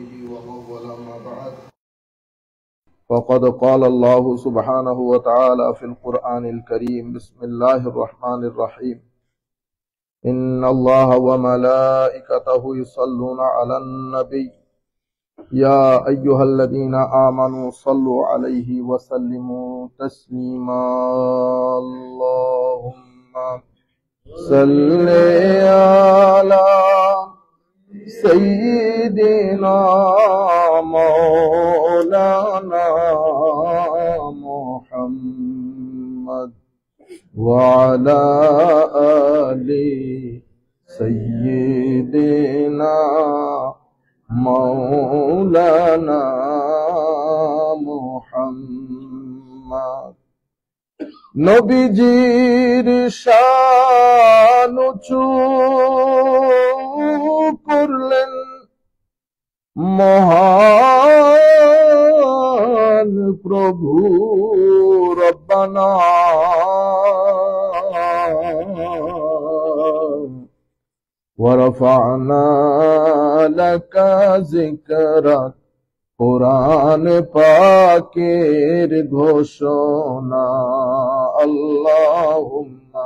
وصحبه ومن والاه ما بعد فقد قال الله سبحانه وتعالى في القرآن الكريم بسم الله الرحمن الرحيم إن الله وملائكته يصلون على النبي يا أيها الذين آمنوا صلوا عليه وسلموا تسليما اللهم صل على سيدنا مولانا محمد وعلى آل سيدنا مولانا محمد নবীজির শান উঁচু করলেন মহান প্রভু রব্বানা ورفعنا لك ذكرك কোরআন পাকের ঘোষণা আল্লাহুম্মা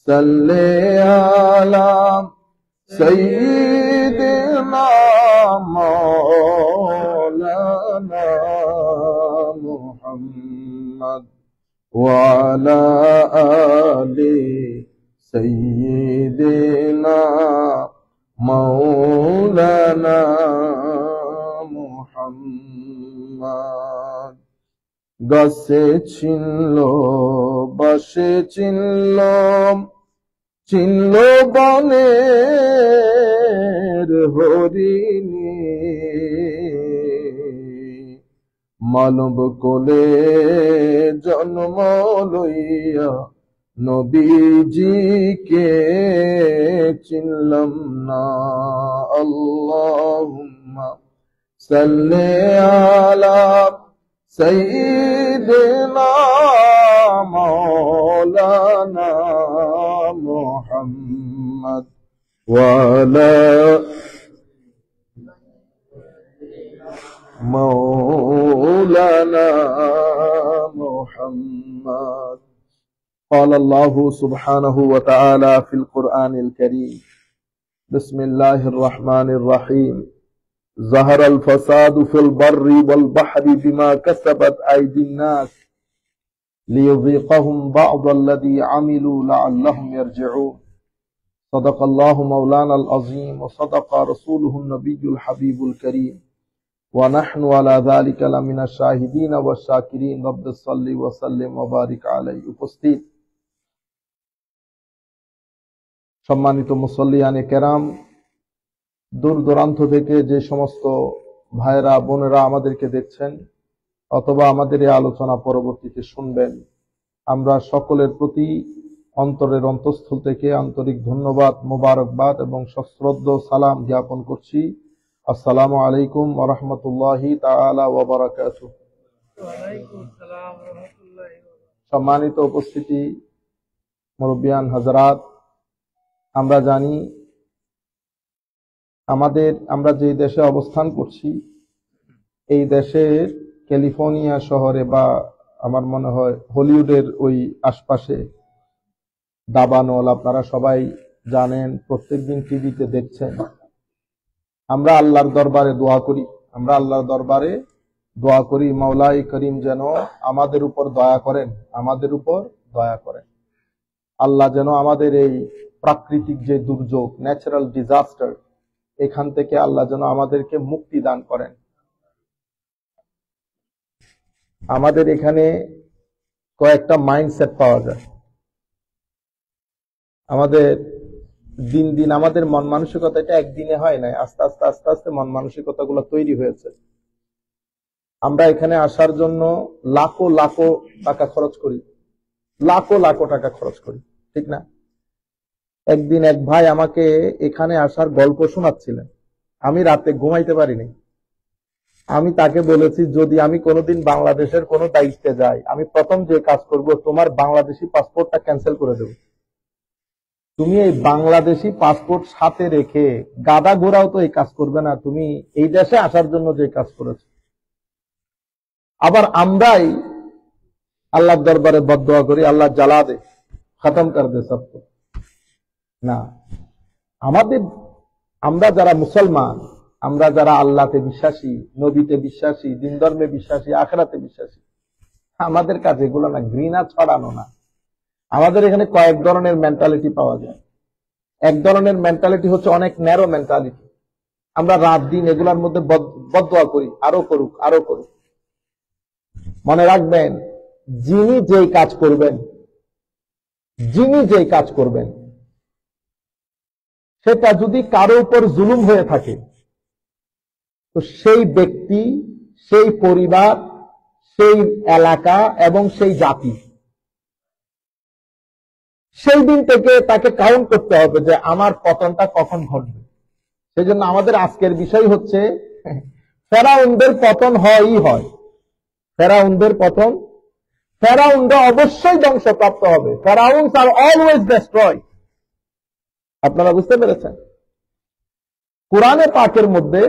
সাল্লি আলা সাইয়্যিদিনা মাওলানা মুহাম্মদ ওয়া আলা আলি সাইয়্যিদিনা মাওলানা মুহাম্মদ গাছে চিনল বাসে চিনল চিনল বনের হরিণী মানব কোলে জন্ম লইয়া নবীজিকে চিনলাম না আল্লাহুম্মা সাল্লি আলা সাইয়্যিদিনা মাওলানা মুহাম্মদ ওয়া আলা মাওলানা মুহাম্মদ قال الله سبحانه وتعالى في القرآن الكريم بسم الله الرحمن الرحيم ظهر الفساد في البر والبحر بما كسبت أيدي الناس ليذيقهم بعض الذي عملوا لعلهم يرجعون صدق الله مولانا العظيم وصدق رسوله النبي الحبيب الكريم ونحن على ذلك لمن الشاهدين والشاكرين رب صل وسلم وبارك عليه উপস্থিত সম্মানিত মুসল্লিয়ানে কেরাম, দূর দূরান্ত থেকে যে সমস্ত ভাইরা বোনেরা আমাদেরকে দেখছেন অথবা আমাদের এই আলোচনা পরবর্তীতে শুনবেন, আমরা সকলের প্রতি অন্তরের অন্তঃস্থল থেকে আন্তরিক ধন্যবাদ, মোবারকবাদ এবং সশ্রদ্ধ সালাম জ্ঞাপন করছি। আসসালামু আলাইকুম ওয়া রাহমাতুল্লাহি তাআলা ওয়া বারাকাতুহু। সম্মানিত উপস্থিতি, মুরব্বিয়ান হযরত, আমরা জানি আমরা যে দেশে অবস্থান করছি এই দেশের ক্যালিফোর্নিয়া শহরে বা আমার মনে হয় হলিউডের ওই আশপাশে দাবানল, আপনারা সবাই জানেন, প্রত্যেকদিন টিভিতে দেখছেন। আমরা আল্লাহর দরবারে দোয়া করি মাওলাই করিম যেন আমাদের উপর দয়া করেন। আল্লাহ যেন আমাদের এই প্রাকৃতিক যে দুর্যোগ, ন্যাচারাল ডিজাস্টার, এখান থেকে আল্লাহ যেন আমাদেরকে মুক্তি দান করেন। আমাদের এখানে কয়েকটা মাইন্ডসেট পাওয়া যায়। আমাদের দিন দিন আমাদের মন মানসিকতা, এটা একদিনে হয় নাই, আস্তে আস্তে মন মানসিকতা গুলো তৈরি হয়েছে। আমরা এখানে আসার জন্য লাখো লাখো টাকা খরচ করি, ঠিক না? একদিন এক ভাই আমাকে এখানে আসার গল্প শোনাচ্ছিলেন, আমি রাতে ঘুমাইতে পারিনি। আমি তাকে বলেছি, যদি আমি কোনোদিন বাংলাদেশের কোনো দায়িত্বে যাই, আমি প্রথম যে কাজ করব, তোমার বাংলাদেশি পাসপোর্টটা ক্যান্সেল করে দেব। তুমি এই বাংলাদেশি পাসপোর্ট সাথে রেখে গাদা ঘোড়াও তো এই কাজ করবে না, তুমি এই দেশে আসার জন্য যে কাজ করেছো। আবার আমরাই আল্লাহর দরবারে বদদুয়া করি, আল্লাহ জ্বালা দে, খতম কর দে সবকে। না, আমরা যারা মুসলমান, আমরা যারা আল্লাহতে বিশ্বাসী, নবীতে বিশ্বাসী, দিন ধর্মে বিশ্বাসী, আখিরাতে বিশ্বাসী, আমাদের কাজ এগুলো না, ঘৃণা ছড়ানো না। আমাদের এখানে কয়েক ধরনের মেন্টালিটি পাওয়া যায়। এক ধরনের মেন্টালিটি হচ্ছে অনেক ন্যারো মেন্টালিটি। আমরা রাত দিন এগুলোর মধ্যে বদদুয়া করি, আরো করুক, আরো করুক। মনে রাখবেন, যিনি যেই কাজ করবেন সেটা যদি কারো উপর জুলুম হয়ে থাকে, তো সেই ব্যক্তি, সেই পরিবার, সেই এলাকা এবং সেই জাতি, সেই দিন থেকে তাকে কাউন্ট করতে হবে যে আমার পতনটা কখন ঘটবে। সেই জন্য আমাদের আজকের বিষয় হচ্ছে ফেরাউনদের পতন হয়ই হয়। ফেরাউনরা অবশ্যই ধ্বংসপ্রাপ্ত হবে। ফেরাউনস আর অলওয়েজ ডেস্ট্রয়। আপনারা বুঝতে পেরেছেন? কোরআনে পাকের মধ্যে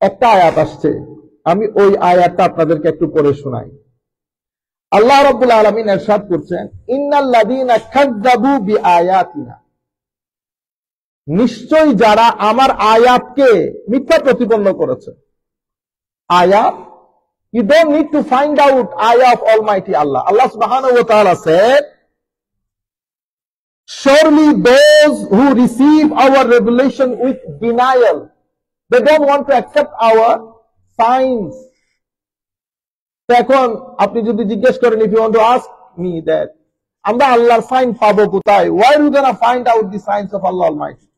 একটা আয়াত আসছে, আমি ওই আয়াতটা আপনাদেরকে একটু পড়ে শোনাই। আল্লাহ রাব্বুল আলামিন ইরশাদ করছেন, ইন্নাল্লাযীনা কাযযাবু বিআয়াতিনা, নিশ্চয়ই যারা আমার আয়াতকে মিথ্যা প্রতিপন্ন করেছে। আয়াত, you don't need to find out ayah of Almighty Allah. Allah subhanahu wa ta'ala said, surely those who receive our revelation with denial, they don't want to accept our signs. এখন আপনি যদি জিজ্ঞেস করেন, if you want to ask me that, আমরা আল্লাহর sign পাবো কোথায়? Why are we gonna find out the signs of Allah Almighty?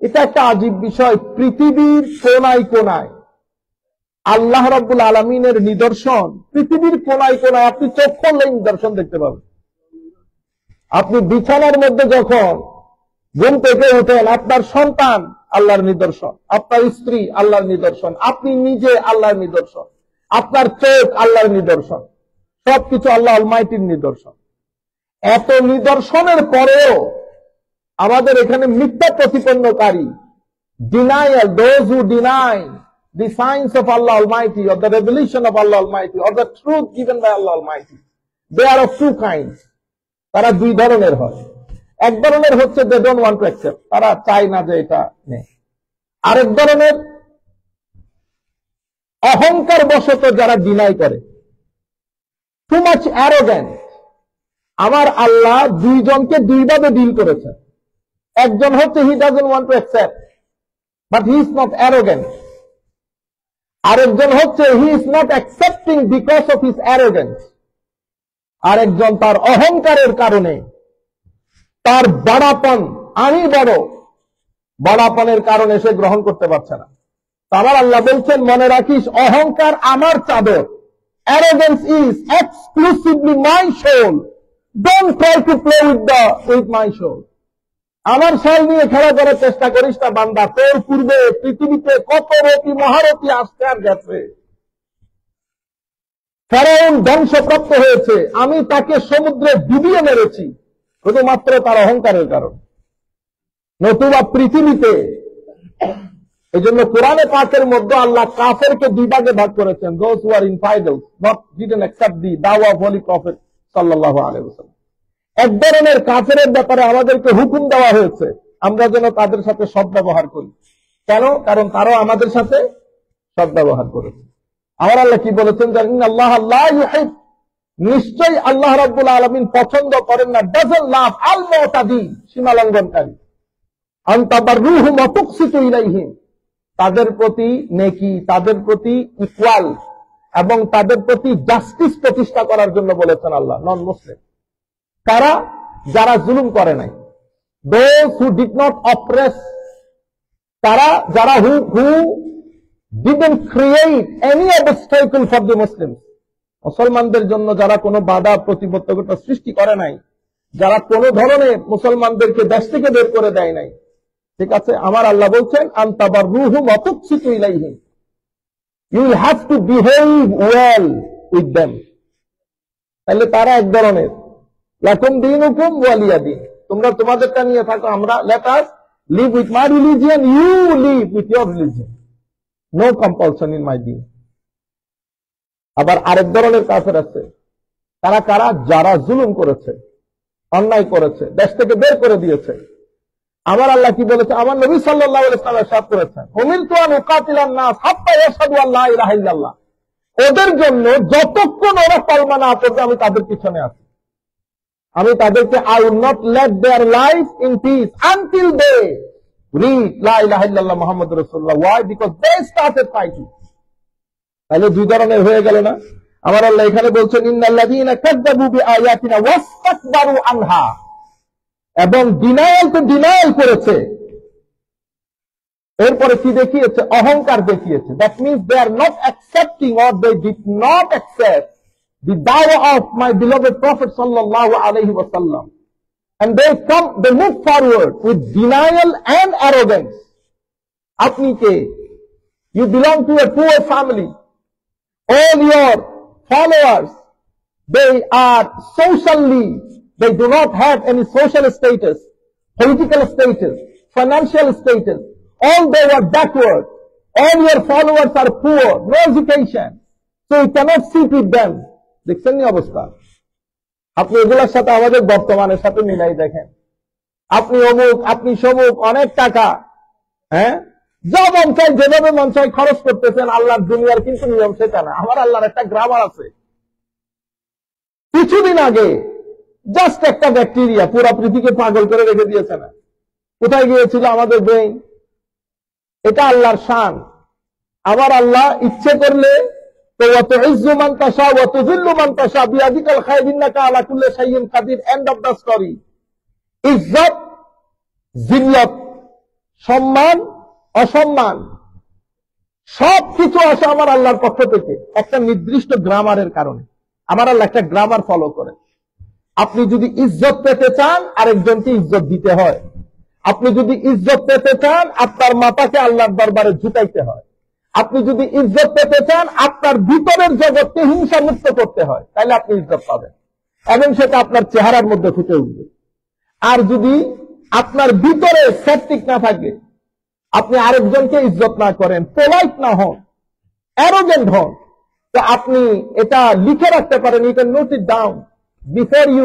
এটা একটা আজীব বিষয়। পৃথিবীর কোনায় কোনায় আল্লাহ রাব্বুল আলামিনের নিদর্শন, পৃথিবীর কোনায় কোনায় আপনি চোখ খুললে নিদর্শন দেখতে পাবেন। আপনি বিছানার মধ্যে যখন ঘুম থেকে উঠেন, আপনার সন্তান আল্লাহর নিদর্শন, আপনার স্ত্রী আল্লাহর নিদর্শন, আপনি নিজে আল্লাহর নিদর্শন, আপনার চোখ আল্লাহর নিদর্শন, সবকিছু আল্লাহ অলমাইটির নিদর্শন। এত নিদর্শনের পরেও আমাদের এখানে মিথ্যা প্রতিপন্নকারী, denial, those who deny the signs of Allah Almighty or the revelation of Allah Almighty or the truth given by Allah Almighty, they are of two kinds. তারা দুই ধরনের হয়। এক ধরনের হচ্ছে they don't want to accept, তারা চায় না যে এটা নেই। আরেক ধরনের অহংকার বশত যারা ডিনাই করে, too much arrogant। আমার আল্লাহ দুইজনকে দুইভাবে ডিল করেছেন। একজন হচ্ছে he doesn't want to accept, but he is not arrogant. আরেকজন হচ্ছে he is not accepting because of his arrogance. আরেকজন তার অহংকারের কারণে, তার বড়াপন, আমি বড়, বড়াপনের কারণে সে গ্রহণ করতে পারছে না। আমার আল্লাহ বলছেন, মনে রাখিস, অহংকার আমার চাদর। Arrogance is exclusively my soul. Don't try to play with my soul. আমার শাল নিয়ে খেলা করার চেষ্টা করিস না বান্দা। তোর পূর্বে পৃথিবীতে কত রতি মহারথী আসতে আর গেছে। ফেরাউন ধ্বংসপ্রাপ্ত হয়েছে, আমি তাকে সমুদ্রে ডুবিয়ে মেরেছি শুধুমাত্র তার অহংকারের কারণ, নতুবা পৃথিবীতে। এই জন্য কোরআনে পাকের মধ্যে আল্লাহ কাফেরকে দুই ভাগে ভাগ করেছেন, those who are infidels, not didn't accept the dawah of Holy Prophet sallallahu alaihi wasallam। এক ধরনের কাফেরের ব্যাপারে আমাদেরকে হুকুম দেওয়া হয়েছে, আমরা যেন তাদের সাথে সদ্ব্যবহার করি। কেন? কারণ তারাও আমাদের সাথে সদ্ব্যবহার করেছে। আমার আল্লাহ কি বলেছেন জানেন? আল্লাহ লা ইউহিব, নিশ্চয়ই আল্লাহ রাব্বুল আলামিন পছন্দ করেন না, doesn't love আল মুতাদি, সীমা লঙ্ঘনকারী, আন তাবাররুহুম ওয়া তুকসিতু ইলাইহিম, তাদের প্রতি নেকি, তাদের প্রতি ইকুয়াল এবং তাদের প্রতি জাস্টিস প্রতিষ্ঠা করার জন্য বলেছেন আল্লাহ। নন মুসলিম কারা? যারা জুলুম করে নাই, those who did not oppress, তারা যারা who didn't create any obstacle for the Muslims, মুসলমানদের জন্য যারা কোনো বাধা প্রতিবন্ধকতা সৃষ্টি করে নাই, যারা কোনো ধরনের মুসলমানদেরকে দেশ থেকে বের করে দেয় নাই। ঠিক আছে, আমার আল্লাহ বলছেন আন তাবাররুহুম ওয়া তুকসিতু ইলাইহিম, you will have to behave well with them। তাহলে তারা এক ধরনের, লাকুম দীনুকুম ওয়ালিয়া দীন, তোমরা তোমাদেরটা নিয়ে থাকো, আমরা let us live with my religion, you live with your religion. No compulsion in my deen. আবার আরেক ধরনের কাফের আছে, তারা কারা? যারা জুলুম করেছে, অন্যায় করেছে, দেশ থেকে বের করে দিয়েছে। আমার আল্লাহ কি বলেছে? আমার নবী সাল্লাল্লাহু আলাইহি ওয়াসাল্লাম ইরশাদ করেছেন, উমিরতু আন উকাতিলান নাস হাত্তা ইয়াশহাদু আল্লা ইলাহা ইল্লাল্লাহ। ওদের জন্য যতক্ষণ ওরা কলমা না পড়বে আমি তাদের পিছনে আছি। আমি তাদেরকে I will not let their life in peace until they read লা ইলাহা ইল্লাল্লাহ মুহাম্মাদুর রাসূলুল্লাহ। Why? Because they started fighting. তাহলে দুই ধরনের হয়ে গেল না? আমার আল্লাহ এখানে বলছেন ইন্নাল্লাযীনা কাযযাবু বিআয়াতিনা ওয়াসতাকবারু আনহা, এবং ডিনায়াল করেছে। এরপরে কি দেখিয়েছে? অহংকার দেখিয়েছে। That means they are not accepting or they did not accept the দাওয়া অফ মাই বিলভেড প্রফেট সাল্লাল্লাহু আলাইহি ওয়াসাল্লাম, and they move forward with denial and arrogance. আপনি কে? You belong to a poor family. All your followers, they are socially, they do not have any social status, political status, financial status. All they are backward. All your followers are poor, no education. So you cannot sit with them. দেখছেন নি অবস্থা? আপনি এগুলোর সাথে আমাদের বর্তমানের সাথে মিলাই দেখেন। আপনি অমুক, আপনি সমুক, অনেক টাকা, হ্যাঁ, যা মন চাই যেভাবে মন চাই খরচ করতেছেন। আল্লাহর দুনিয়ার কিন্তু নিয়ম সেটা না। আমার আল্লাহর একটা গ্রামার আছে। কিছুদিন আগে জাস্ট একটা ব্যাকটেরিয়া পুরো পৃথিবীকে পাগল করে রেখে দিয়েছে না? কোথায় গিয়েছিল? আমাদের ব্রেইন। এটা আল্লাহর শান। আমার আল্লাহ ইচ্ছে করলে তো ওয়াতুইজ্জু মান তাশা ওয়া তুযিল্লু মান তাশা বিয়াদিকাল খায়র ইন্নাকা আলা কুল্লি শাইইন কাদির। End of the story. ইজ্জত, জিল্লত, সম্মান, অসম্মান, সবকিছু আসে আমার আল্লাহর পক্ষ থেকে একটা নির্দিষ্ট গ্রামারের কারণে। আমার আল্লাহ একটা গ্রামার ফলো করে। আপনি যদি ইজ্জত পেতে চান, আরেকজনকে ইজ্জত দিতে হয়। আপনি যদি ইজ্জত পেতে চান, আপনার মাথাকে আল্লাহর দরবারে ঝুঁকাইতে হয়। আপনি যদি ইজ্জত পেতে চান, আপনার ভিতরের জগৎকে হিংসা মুক্ত করতে হয়, তাহলে আপনি ইজ্জত পাবেন এবং সেটা আপনার চেহারার মধ্যে ফুটে উঠবে। আর যদি আপনার ভিতরে সেপটিক না থাকে, আপনি আরেকজনকে ইজ্জত না করেন, পোলাইট না হন, অ্যারোগেন্ট হন, তো আপনি এটা লিখে রাখতে পারেন, you can note it down before you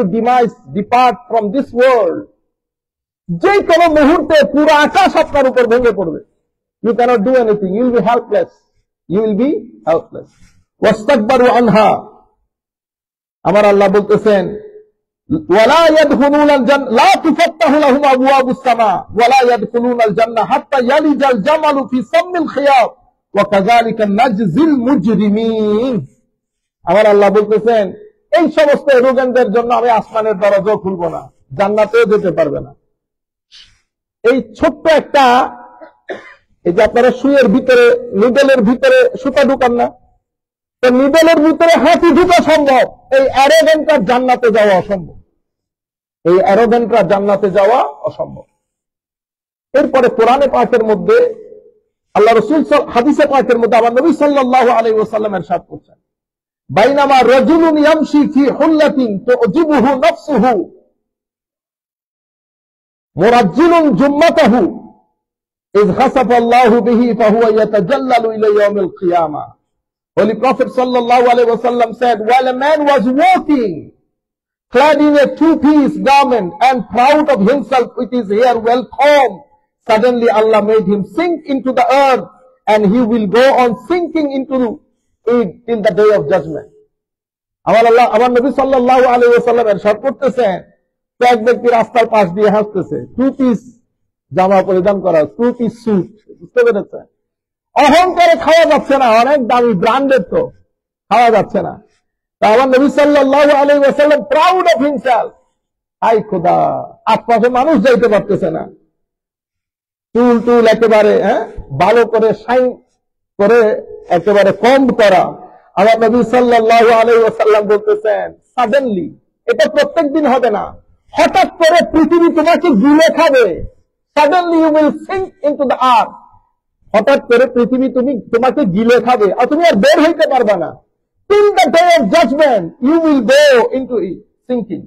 depart from this world. যে কোনো মুহূর্তে পুরো আকাশ আপনার উপর ভেঙে পড়বে। You can't do anything, you will be helpless, you will be helpless. ওয়াস্তাকবারু আনহা। আমার আল্লাহ বলতেছেন ولا يدخلون الجنة لا تفتح لهم أبواب السماء ولا يدخلون الجنة حتى يلج الجمل في سم الخياط وكذلك نجزي المجرمين। আমার আল্লাহ বলতেছেন এই সমস্ত এরোগেন্টদের জন্য আমি আসমানের দরজা খুলবো না, জান্নাতেও যেতে পারবে না। এই ছোট্ট একটা, এই যে আপনারা সুইয়ের ভিতরে, নিডেলের ভিতরে সুতা ঢুকান না, তো নিডেলের ভিতরে হাতি ঢুকা সম্ভব, এই অ্যারোগেন্টরা জান্নাতে যাওয়া অসম্ভব। এই অ্যারোগেন্টরা জান্নাতে যাওয়া অসম্ভব। এরপরে কোরআনে পাকের মধ্যে আল্লাহ রাসূল হাদিসে পাকের মধ্যে আমার নবী সাল্লাল্লাহু আলাইহি ওয়াসাল্লাম ইরশাদ করছেন, বাইনামা রাজুলুন ইয়ামশি ফি হুল্লাতিন তুজিবুহু নাফসুহু মুরাজ্জিলুন জুম্মাতাহু ইয খাসাফা আল্লাহু বিহি ফাহুয়া ইয়াতাজাল্লালু ইলা ইয়াউমিল কিয়ামা। Holy Prophet sallallahu alaihi wasallam said, while a man was walking clad in a two-piece garment and proud of himself with his hair well combed, suddenly Allah made him sink into the earth, and he will go on sinking into it till the day of judgment. আমার নবী সাল্লাল্লাহু আলাইহি ওয়াসাল্লাম ইরশাদ করতেছেন, তো এক ব্যক্তি রাস্তার পাশ দিয়ে হাঁটতেছে, টু-পিস জামা পরিধান করা, টু-পিস স্যুট, বুঝতে পেরেছেন? অহংকারে খাওয়া যাচ্ছে না, অনেক দামি ব্র্যান্ডের, তো খাওয়া যাচ্ছে না। তো আমার নবী সাল্লাল্লাহু আলাইহি ওয়াসাল্লাম প্রাউড অফ হিমসেলফ। আই খোদা, আশপাশে মানুষ যাইতে পারতেছে না, চুল একেবারে ভালো করে শাইন করে একেবারে কম করা। আমার নবী সাল্লাল্লাহু আলাইহি ওয়াসাল্লাম বলতেছেন, সাডেনলি, এটা প্রত্যেকদিন হবে না, হঠাৎ করে পৃথিবী তোমাকে গিলে খাবে। Suddenly you will sink into the earth. হঠাৎ করে পৃথিবী তোমাকে গিলে খাবে, আর তুমি আর বের হইতে পারবে না। till the day of judgment you will go into it sinking।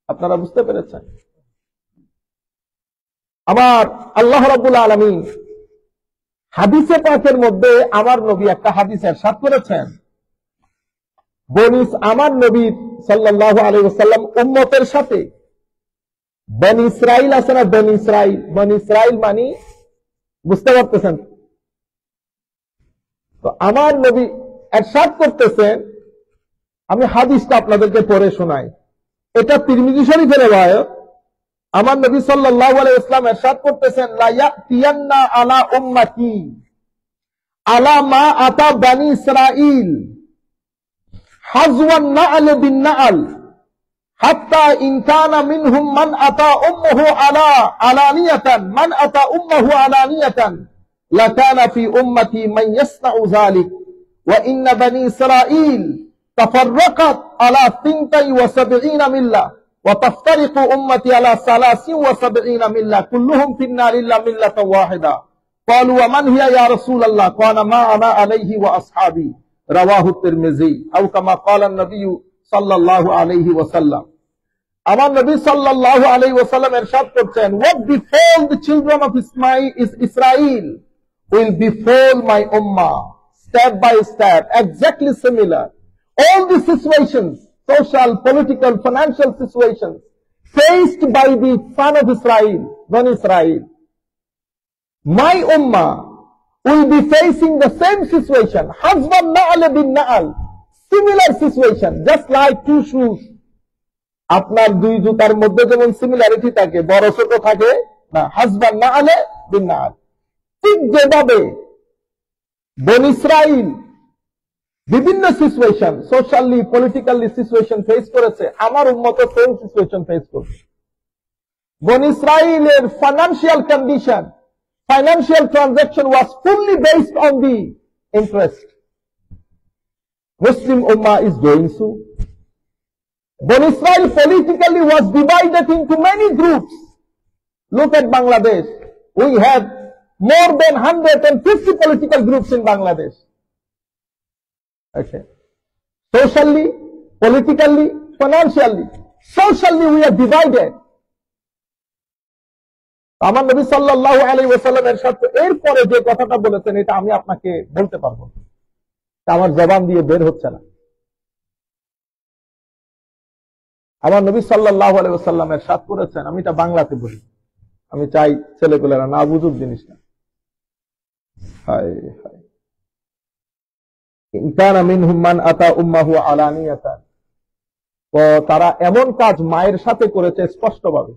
আপনারা বুঝতে পেরেছেন? আমার আল্লাহ রাব্বুল আলামিন হাদিসে পাকের মধ্যে আমার নবী একটা হাদিস ইরশাদ করেছেন, আমার নবী সাল্লাল্লাহু আলাইহি ওয়াসাল্লাম উম্মতের সাথে বনি ইসরাইল আছে না, বনি ইসরাইল মানে বুঝতে পারতেছেন তো? আমার নবী ইরশাদ করতেছেন, আমি হাদিসটা আপনাদেরকে পড়ে শোনাই, এটা তিরমিজি শরীফের riwayat। আমার নবী সাল্লাল্লাহু আলাইহি ওয়াসাল্লাম ইরশাদ করতেছেন, লা ইয়াতিয়ান্না আলা উম্মতি আলা মা আতা বনি ইসরাইল হাজওয়ান না'ল বিন না'ল হাত্তা ইন কানা মিনহুম মান আতা উম্মুহু আলানিয়াতান মান আতা উম্মুহু আলানিয়াতান লাকানা ফি উম্মতি মান ইয়াসনাউ যালিক ওয়া ইন্না বনি ইসরাইল তাফাররাকাত আলা 72 মিল্লাহ وتفترق أمتي على 73 ملة كلهم في النار إلا ملة واحدة قالوا ومن هي يا رسول الله قال ما أنا عليه وأصحابي رواه الترمذي أو كما قال النبي صلى الله عليه وسلم। আমার নবী সাল্লাল্লাহু আলাইহি ওয়াসাল্লাম ইরশাদ করছেন, what befall the children of Israel will befall my ummah step by step, exactly similar. All the situations, social, political, financial situations faced by the son of Israel, Bani Israel, my ummah will be facing the same situation. Husband na'al bin na'al, similar situation, just like two shoes. আপনার দুই জুতার মধ্যে যেমন similarity থাকে, বড় ছোট থাকে না, হাসবান নa'al বিন নa'al, ঠিক যেভাবে বনি ইসরাইল বিভিন্ন situation, socially politically situation face করেছে, আমার উম্মত সেম সিচুয়েশন ফেস করছে। বনি ইসরাইলের financial condition, financial transaction was fully based on the interest. Muslim Ummah is going through. Bani Israel politically was divided into many groups. Look at Bangladesh. We have more than 150 political groups in Bangladesh. Okay. Socially, politically, financially. Socially we are divided. আমার নবী সাল্লাল্লাহু আলাইহি ওয়াসাল্লামের সাথে এরপরে যে কথাটা বলেছেন, এটা আমি আপনাকে বলতে পারবো, আমার জবান দিয়ে বের হচ্ছে না। আমার নবী সাল্লাল্লাহু আলাইহি ওয়াসাল্লাম ইরশাদ করেছেন, আমি এটা বাংলাতে বলি, আমি চাই ছেলেপেলেরা না বুঝুক জিনিসটা। হায় হায়, ইন কানা মিনহুম মান আতা উম্মাহু আলানিয়াতান, তো তারা এমন কাজ মায়ের সাথে করেছে স্পষ্টভাবে,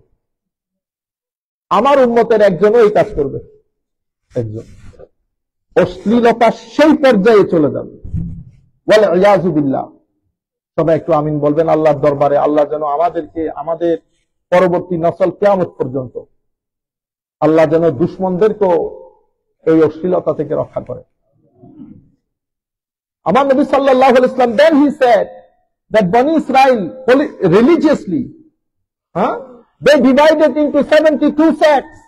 আমার উম্মতের একজনও এই কাজ করবে, একজন অশ্লীলতা সেই পর্যায়ে চলে যাবে। ওয়াল ইয়াযু বিল্লাহ। সবাই একটু আমিন বলবেন আল্লাহর দরবারে, আল্লাহ যেন আমাদেরকে, আমাদের পরবর্তী নসল কিয়ামত পর্যন্ত আল্লাহ যেন দুশমনদেরকেও এই অশ্লীলতা থেকে রক্ষা করে। আমার নবী সাল্লাল্লাহু আলাইহি ওয়াসাল্লাম, then he said that Bani Israel religiously, they divided into 72 sects.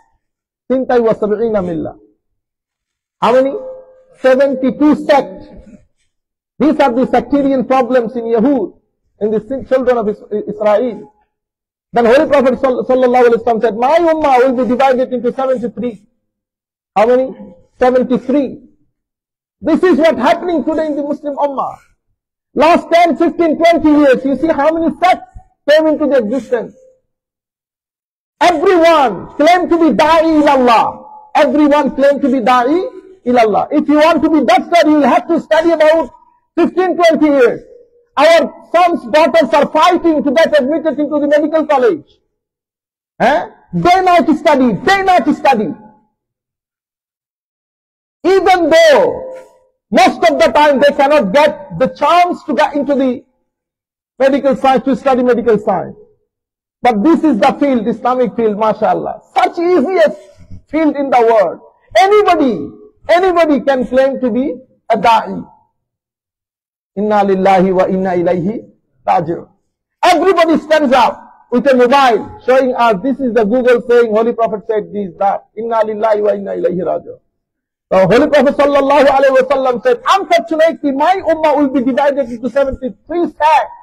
Sintai was 70 millah. How many? 72 sects. These are the sectarian problems in Yahud, in the children of Israel. Then Holy Prophet sallallahu alaihi wasallam said, my ummah will be divided into 73. How many? 73. This is what happening today in the Muslim ummah. Last 10, 15, 20 years, you see how many sects came into the existence. Everyone claimed to be da'i ilallah. Everyone claimed to be da'i ilallah. If you want to be doctor, you will have to study about 15, 20 years. Our sons, daughters are fighting to get admitted into the medical college. Day night study, day night study. Even though most of the time they cannot get the chance to get into the medical science, to study medical science. But this is the field, Islamic field, mashallah. Such easiest field in the world. Anybody can claim to be a da'i. Inna lillahi wa inna ilayhi raji'un. Everybody stands up with a mobile showing us, this is the Google saying, Holy Prophet said this, that. Inna lillahi wa inna ilayhi raji'un. So Holy Prophet sallallahu alayhi wa sallam said, unfortunately my ummah will be divided into 73 sects.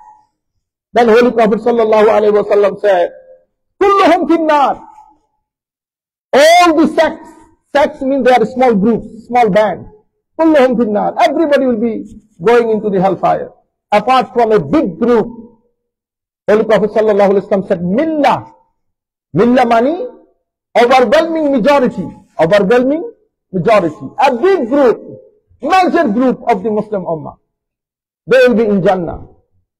Then Holy Prophet sallallahu alayhi wa sallam said, kulluhum finnar. All the sects mean they are small groups, small bands. Everybody will be going into the hellfire. Apart from a big group. Holy Prophet sallallahu alaihi wasallam said, Millah. Millah money, overwhelming majority. Overwhelming majority. A big group, major group of the Muslim Ummah. They will be in Jannah.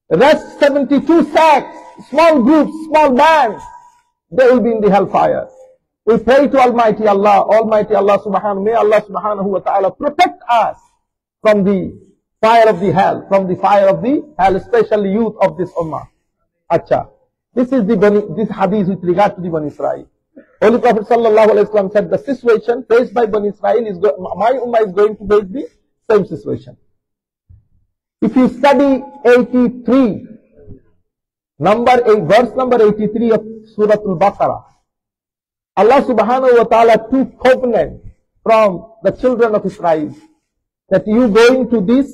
The rest 72 sects, small groups, small bands, they will be in the hellfire. We pray to Almighty Allah subhanahu, may Allah subhanahu wa ta'ala protect us from the fire of the hell, especially youth of this ummah. Acha. This is this hadith with regard to the Bani Israel. Holy Prophet sallallahu alaihi wasallam said the situation faced by Bani Israel my ummah is going to face the same situation. If you study 83, verse number 83 of Surah Al-Baqarah, Allah subhanahu wa ta'ala took covenant from the children of Israel that you going to this,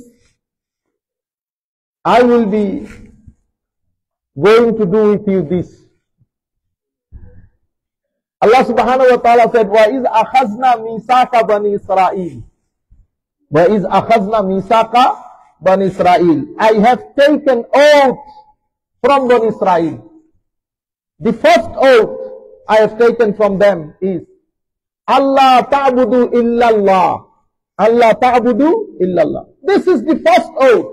I will be going to do with you this. Allah subhanahu wa ta'ala said, وَإِذْ أَخَذْنَا مِيثَاقَ بَنِي إِسْرَائِيلَ وَإِذْ أَخَذْنَا مِيثَاقَ Bani Israel. I have taken oath from Bani Israel. The first oath I have taken from them is Allah ta'budu illallah. Allah ta'budu illallah. This is the first oath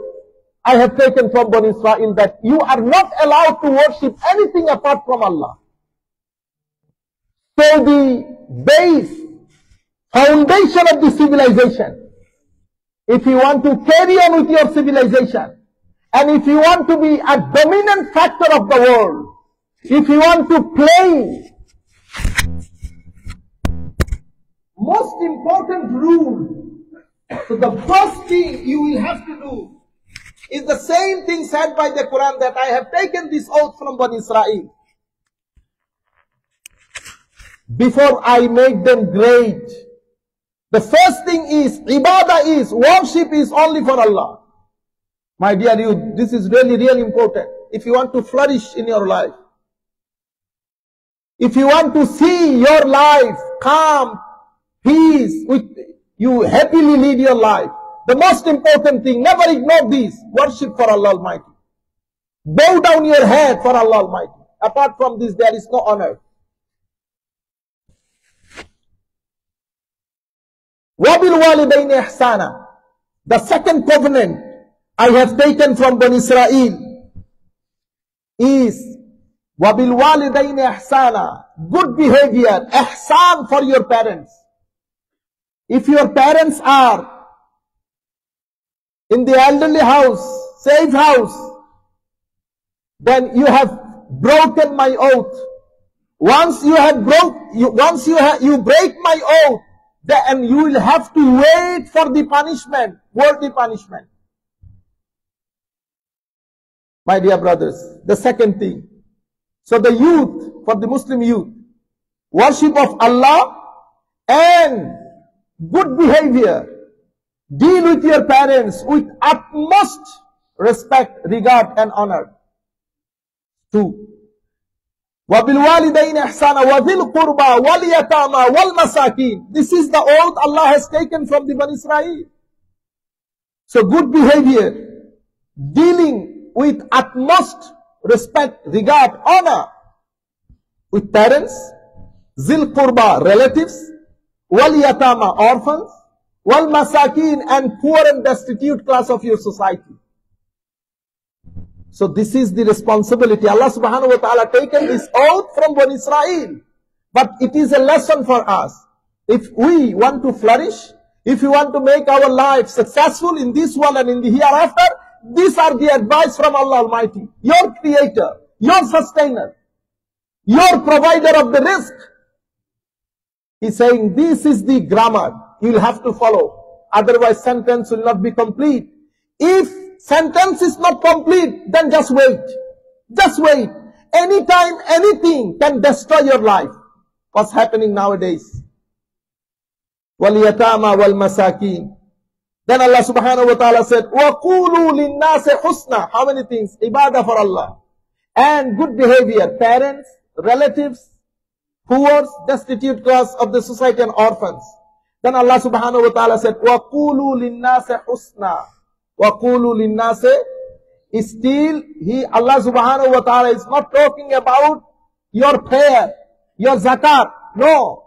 I have taken from Bani Israel, that you are not allowed to worship anything apart from Allah. So the foundation of the civilization, if you want to carry on with your civilization, and if you want to be a dominant factor of the world, if you want to play most important rule, so the first thing you will have to do is the same thing said by the Quran, that I have taken this oath from Bani Israel. Before I make them great, the first thing is, ibadah is, worship is only for Allah. My dear youth, this is really, really important. If you want to flourish in your life, if you want to see your life calm, peace, you happily lead your life, the most important thing, never ignore this, worship for Allah Almighty. Bow down your head for Allah Almighty. Apart from this, there is no honor. وَبِالْوَالِدَيْنِ إِحْسَانًا. The second covenant I have taken from Bani Israel is وَبِالْوَالِدَيْنِ إِحْسَانًا. Good behavior, ihsan for your parents. If your parents are in the elderly house, safe house, then you have broken my oath. Once you break my oath, then you will have to wait for the punishment, worthy punishment. My dear brothers, the second thing. So the youth, for the Muslim youth, worship of Allah and good behavior. Deal with your parents with utmost respect, regard and honor. 2. وَبِالْوَالِدَيْنِ إِحْسَانًا وَذِي الْقُرْبَى وَالْيَتَامَى وَالْمَسَاكِينَ. This is the oath Allah has taken from the Bani Israel. So good behavior, dealing with utmost respect, regard, honor with parents, zil qurba, relatives, wal yatama, orphans, wal masakin, and poor and destitute class of your society. So this is the responsibility. Allah subhanahu wa ta'ala taken this oath from Bani Israel. But it is a lesson for us. If we want to flourish, if we want to make our life successful in this world and in the hereafter, these are the advice from Allah Almighty, your creator, your sustainer, your provider of the risk. He's saying this is the grammar you will have to follow. Otherwise sentence will not be complete. If sentence is not complete, then just wait. Just wait. Anytime, anything can destroy your life. What's happening nowadays? وَالْيَتَامَى وَالْمَسَاكِينَ. Then Allah subhanahu wa ta'ala said, وَقُولُوا لِلنَّاسِ حُسْنًا. How many things? Ibadah for Allah. And good behavior. Parents, relatives, poor, destitute class of the society and orphans. Then Allah subhanahu wa ta'ala said, وَقُولُوا لِلنَّاسِ حُسْنًا. وَقُولُوا لِلنَّاسِ. Still, Allah subhanahu wa ta'ala is not talking about your prayer, your zakat. No.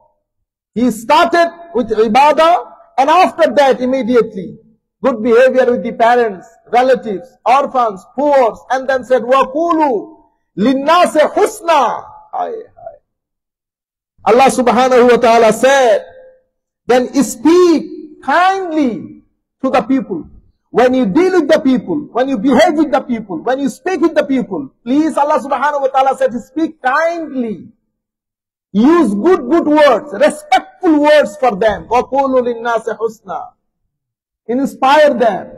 He started with ibadah, and after that immediately, good behavior with the parents, relatives, orphans, poor, and then said, وَقُولُوا لِلنَّاسِ حُسْنًا. Allah subhanahu wa ta'ala said, then speak kindly to the people. When you deal with the people, when you behave with the people, when you speak with the people, please, Allah subhanahu wa ta'ala said, speak kindly. Use good words, respectful words for them. وَقُولُوا لِلنَّاسِ حُسْنًا. Inspire them.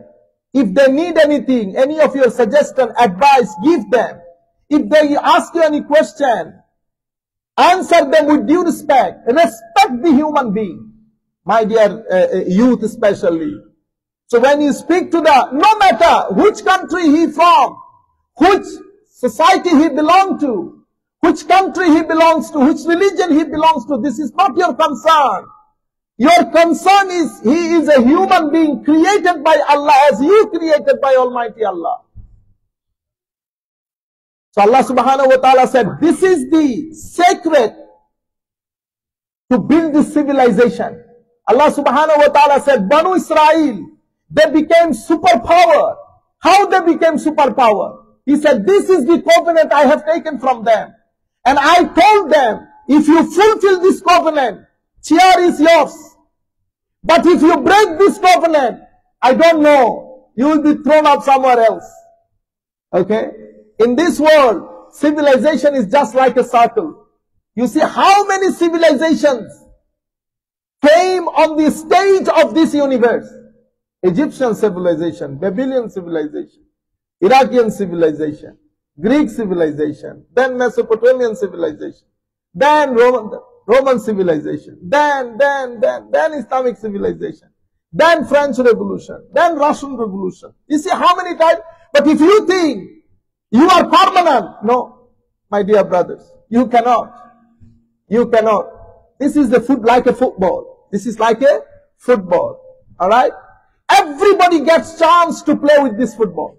If they need anything, any of your suggestion, advice, give them. If they ask you any question, answer them with due respect. Respect the human being. My dear youth especially. So when you speak to no matter which country he from, which society he belongs to, which country he belongs to, which religion he belongs to, this is not your concern. Your concern is, he is a human being created by Allah as you created by Almighty Allah. So Allah subhanahu wa ta'ala said, this is the secret to build this civilization. Allah subhanahu wa ta'ala said, Banu Israel, they became superpower. How they became superpower? He said, this is the covenant I have taken from them. And I told them, if you fulfill this covenant, chair is yours. But if you break this covenant, I don't know, you will be thrown out somewhere else. Okay? In this world, civilization is just like a circle. You see how many civilizations came on the stage of this universe. Egyptian civilization, Babylonian civilization, Iraqian civilization, Greek civilization, then Mesopotamian civilization, then Roman civilization, then Islamic civilization, then French Revolution, then Russian Revolution. You see how many times? But if you think you are permanent, no, my dear brothers, you cannot. You cannot. This is like a football. This is like a football. Alright? Everybody gets chance to play with this football.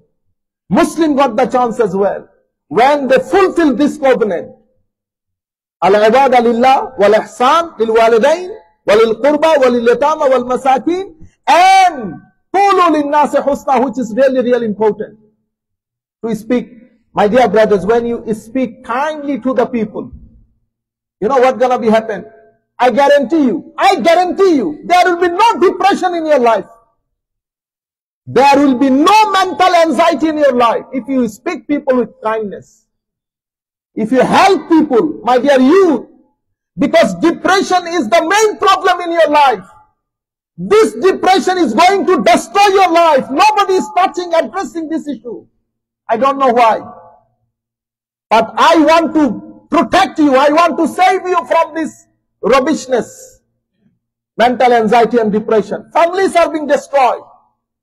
Muslim got the chance as well. When they fulfill this covenant. Al-ibada lillah, wal-ihsan, lil-walidain, walil-qurba, walil-yatama, wal-masakin, and qulu lin-nasi husna, which is really important. To speak, my dear brothers, when you speak kindly to the people, you know what's gonna be happen? I guarantee you, there will be no depression in your life. There will be no mental anxiety in your life if you speak people with kindness. If you help people, my dear youth, because depression is the main problem in your life. This depression is going to destroy your life. Nobody is addressing this issue. I don't know why. But I want to protect you. I want to save you from this rubbishness. Mental anxiety and depression. Families are being destroyed.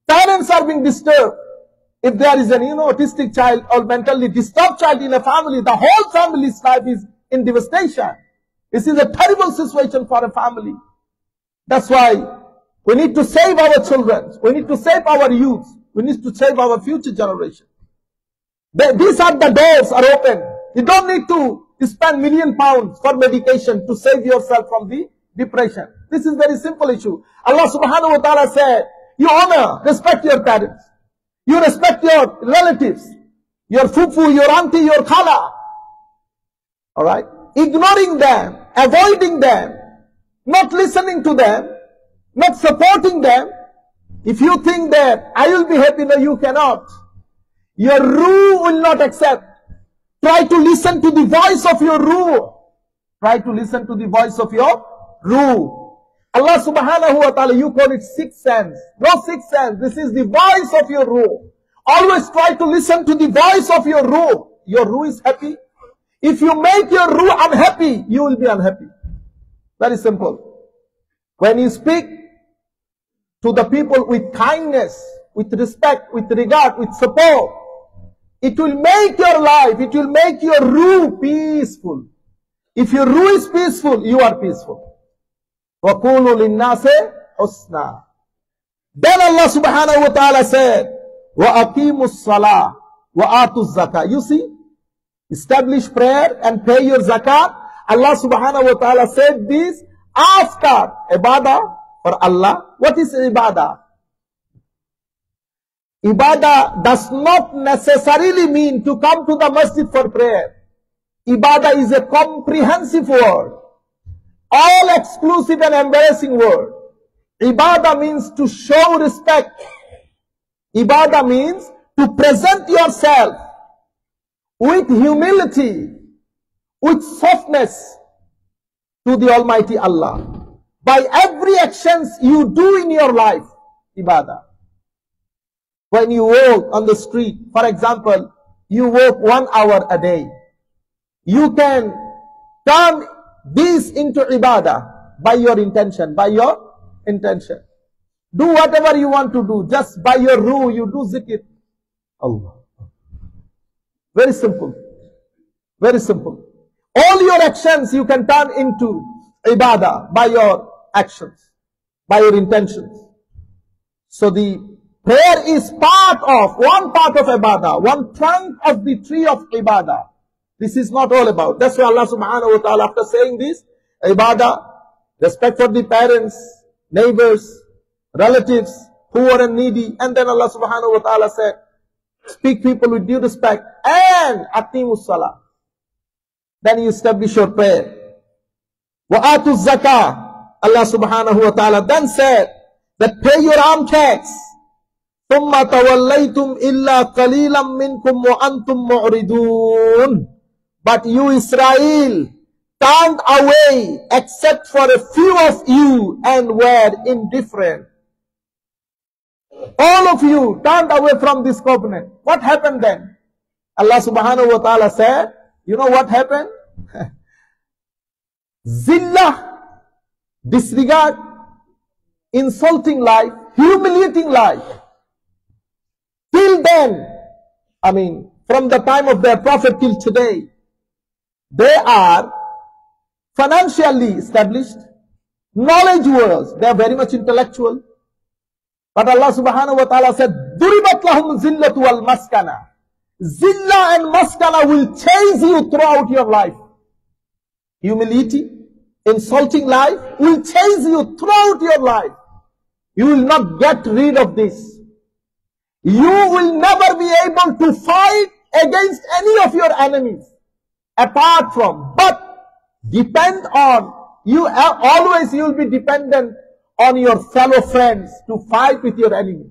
Parents are being disturbed. If there is an autistic child or mentally disturbed child in a family, the whole family's life is in devastation. This is a terrible situation for a family. That's why we need to save our children. We need to save our youth. We need to save our future generation. These are the doors are open. You don't need to spend £1 million for medication to save yourself from the depression. This is very simple issue. Allah subhanahu wa ta'ala said, you honor, respect your parents. You respect your relatives, your fufu, your auntie, your khala. Alright? Ignoring them, avoiding them, not listening to them, not supporting them. If you think that I will be happy, no, you cannot. Your ruh will not accept. Try to listen to the voice of your ruh. Try to listen to the voice of your ruh. Allah subhanahu wa ta'ala, you call it sixth sense. No sixth sense. This is the voice of your ruh. Always try to listen to the voice of your ruh. Your ruh is happy. If you make your ruh unhappy, you will be unhappy. Very simple. When you speak to the people with kindness, with respect, with regard, with support, it will make your life, it will make your ruh peaceful. If your ruh is peaceful, you are peaceful. وَقُولُوا لِلنَّاسِ حُسْنًا. Then Allah subhanahu wa ta'ala said, وَأَقِيمُوا الصَّلَاةِ وَآتُوا الزَّكَاةِ. You see, establish prayer and pay your zakat. Allah subhanahu wa ta'ala said this after ibadah for Allah. What is ibadah? Ibadah does not necessarily mean to come to the masjid for prayer. Ibadah is a comprehensive word, all exclusive and embarrassing word. Ibadah means to show respect. Ibadah means to present yourself with humility, with softness to the Almighty Allah. By every actions you do in your life, ibadah. When you walk on the street, for example, you walk 1 hour a day. You can turn this into ibadah by your intention, Do whatever you want to do, just by your ruh, you do zikr. Allah. Very simple. Very simple. All your actions you can turn into ibadah by your actions, by your intentions. So the prayer is one part of ibadah, one trunk of the tree of ibadah. This is not all about. That's why Allah subhanahu wa ta'ala, after saying this, ibadah, respect for the parents, neighbors, relatives, poor and needy, and then Allah subhanahu wa ta'ala said, speak people with due respect, and aqimus salah. Then you establish your prayer. Wa atu zakah. Allah subhanahu wa ta'ala then said that pay your alms tax. ثُمَّ تَوَلَّيْتُمْ إِلَّا قَلِيلًا مِّنْكُمْ وَأَنْتُمْ مُعْرِضُونَ. But you Israel turned away except for a few of you and were indifferent. All of you turned away from this covenant. What happened then? Allah subhanahu wa ta'ala said, you know what happened? Zillah, disregard, insulting life, humiliating life. Till then, from the time of their prophet till today, they are financially established, knowledge workers, they are very much intellectual. But Allah subhanahu wa ta'ala said, Duribat lahum zillatu wal maskana. Zillah and maskana will chase you throughout your life. Humility, insulting life will chase you throughout your life. You will not get rid of this. You will never be able to fight against any of your enemies. Apart from, but depend on, you will be dependent on your fellow friends to fight with your enemy.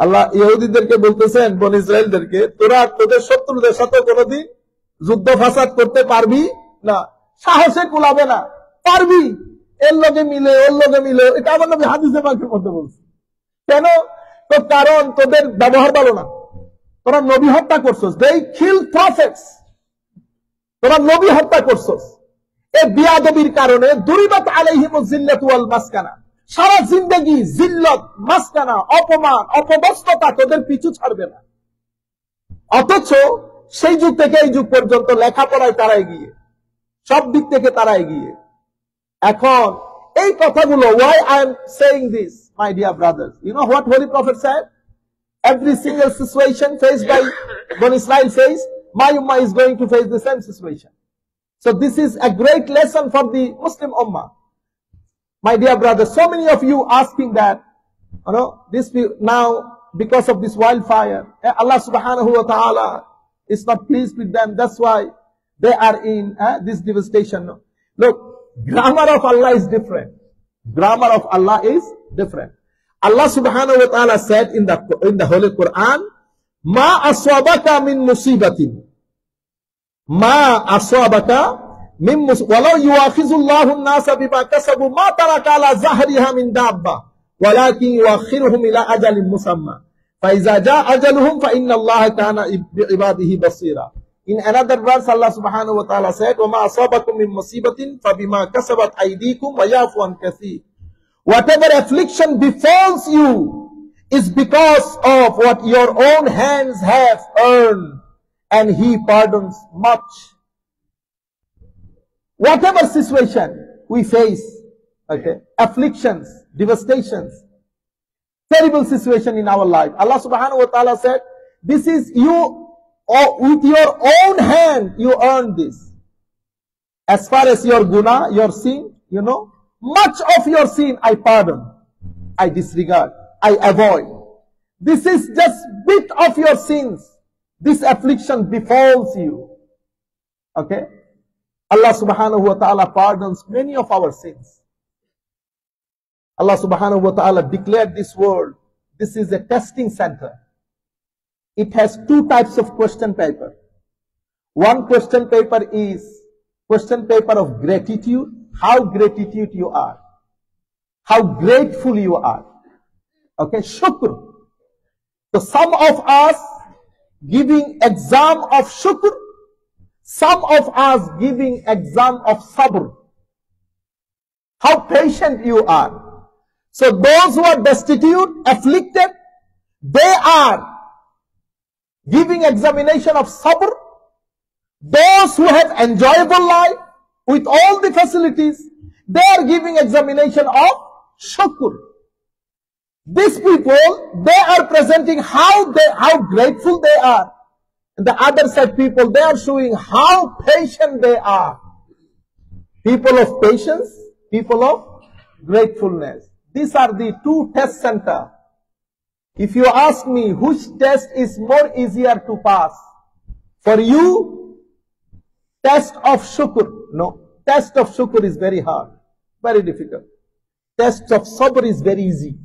Allah ইহুদিদেরকে বলতেছেন, বনি ইসরায়েলদেরকে, তোরা তোদের শত্রুদের সাথে কোনোদিন যুদ্ধ ফাসাদ করতে পারবি না, সাহসে কুলাবে না, পারবি, এর লগে মিলে ওর লগে মিলে, এটা আমার নবী হাদিসে পাকের মধ্যে বলছে। কেন? তো কারণ তোদের ব্যবহার ভালো না, তোরা নবী হত্যা করছস, they kill prophets, তোরা নবী হত্যা করছস। এই বিয়াদবির কারণে দুরিবাত আলাইহিমুজ জিল্লাতু ওয়াল মাসকানা, সারা জিন্দেগি জিল্লত, মাসকানা, অপমান, অপদস্থতা তোদের পিছু ছাড়বে না। অথচ সেই যুগ থেকে এই যুগ পর্যন্ত লেখাপড়ায় তারা এগিয়ে, সব দিক থেকে তারা এগিয়ে। এখন এই কথাগুলো, why I am saying this, my dear brothers, you know what Holy Prophet said? Every single situation faced by Bani Israel faced, my ummah is going to face the same situation. So this is a great lesson for the Muslim ummah. My dear brothers, so many of you asking that, now because of this wildfire, Allah subhanahu wa ta'ala is not pleased with them. That's why they are in this devastation. Look, grammar of Allah is different. Grammar of Allah is different. Allah subhanahu wa ta'ala said in the Holy Quran, Ma aswabaka min musibatin. Ma aswabaka min musibatin. Walau yuakhizullahu an-nasa bima kasabu ma taraka ala zahriha min dabba. Walakin yuakhiruhum ila ajalin musamma. Fa iza jaa ajaluhum fa inna Allaha kana bi ibadihi basira. In another verse, Allah subhanahu wa ta'ala said, وَمَا أَصَابَكُم مِّن مُّصِيبَةٍ فَبِمَا كَسَبَتْ أَيْدِيكُمْ وَيَعْفُو عَن كَثِيرٍ. Whatever affliction befalls you is because of what your own hands have earned, and He pardons much. whatever situation we face, okay, afflictions, devastations, terrible situation in our life, Allah subhanahu wa ta'ala said, this is you, or with your own hand you earn this. As far as your guna, your sin, much of your sin I pardon, I disregard, I avoid. This is just bit of your sins. This affliction befalls you. Okay? Allah subhanahu wa ta'ala pardons many of our sins. Allah subhanahu wa ta'ala declared this world, this is a testing center. It has two types of question paper. One question paper is question paper of gratitude, how gratitude you are, how grateful you are. Okay, shukr. So some of us giving exam of shukr, some of us giving exam of sabr. How patient you are. So those who are destitute, afflicted, they are giving examination of sabr. Those who have enjoyable life with all the facilities, they are giving examination of shukr. These people, they are presenting how grateful they are. And the other side people, they are showing how patient they are. People of patience, people of gratefulness. These are the two test centers. If you ask me which test is more easier to pass, for you, test of shukr. No, test of shukr is very hard, very difficult. Test of sabr is very easy.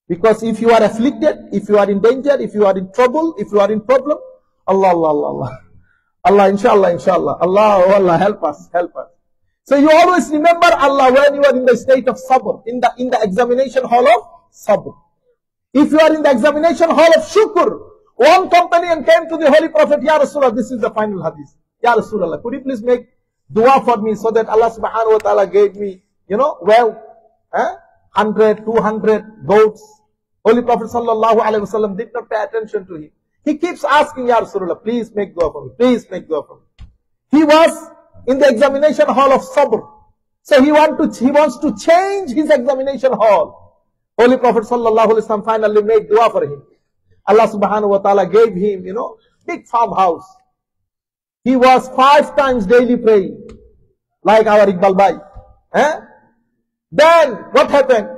Because if you are afflicted, if you are in danger, if you are in trouble, if you are in problem, Allah, Allah, Allah, Allah. Allah, inshallah, inshallah. Allah, oh Allah, help us, help us. So you always remember Allah when you are in the state of sabr, in the examination hall of sabr. If you are in the examination hall of shukr, one companion came to the Holy Prophet, Ya Rasulullah, this is the final hadith. Ya Rasulullah, could you please make dua for me so that Allah subhanahu wa ta'ala gave me, wealth, 100, 200 goats. Holy Prophet sallallahu alaihi wasallam did not pay attention to him. He keeps asking, Ya Rasulullah, please make dua for me, please make dua for me. He was in the examination hall of sabr. So he wants to change his examination hall. Holy Prophet sallallahu alaihi wasallam finally made dua for him. Allah subhanahu wa ta'ala gave him, big farmhouse. He was 5 times daily praying, like our Iqbal Bhai. Then what happened?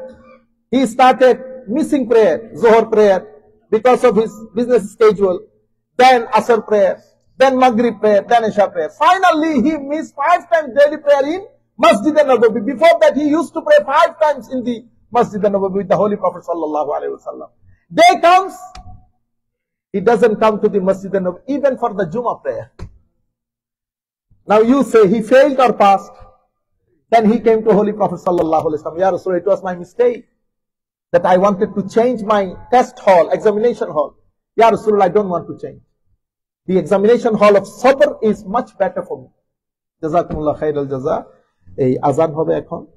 He started missing prayer, Zuhr prayer, because of his business schedule. Then Asr prayer, then Maghrib prayer, then Isha prayer. Finally, he missed 5 times daily prayer in Masjid an-Nabawi. Before that, he used to pray 5 times in the Masjid an-Nabawi with the Holy Prophet sallallahu alaihi wasallam. Day comes, he doesn't come to the Masjid an-Nabawi even for the Jummah prayer. Now you say he failed or passed. Then he came to Holy Prophet sallallahu alaihi wasallam. Ya Rasulullah, it was my mistake that I wanted to change my test hall, examination hall. Ya Rasulullah, I don't want to change. The examination hall of sabr is much better for me. Jazakumullah khair al-jaza. Azan hobe ekhon.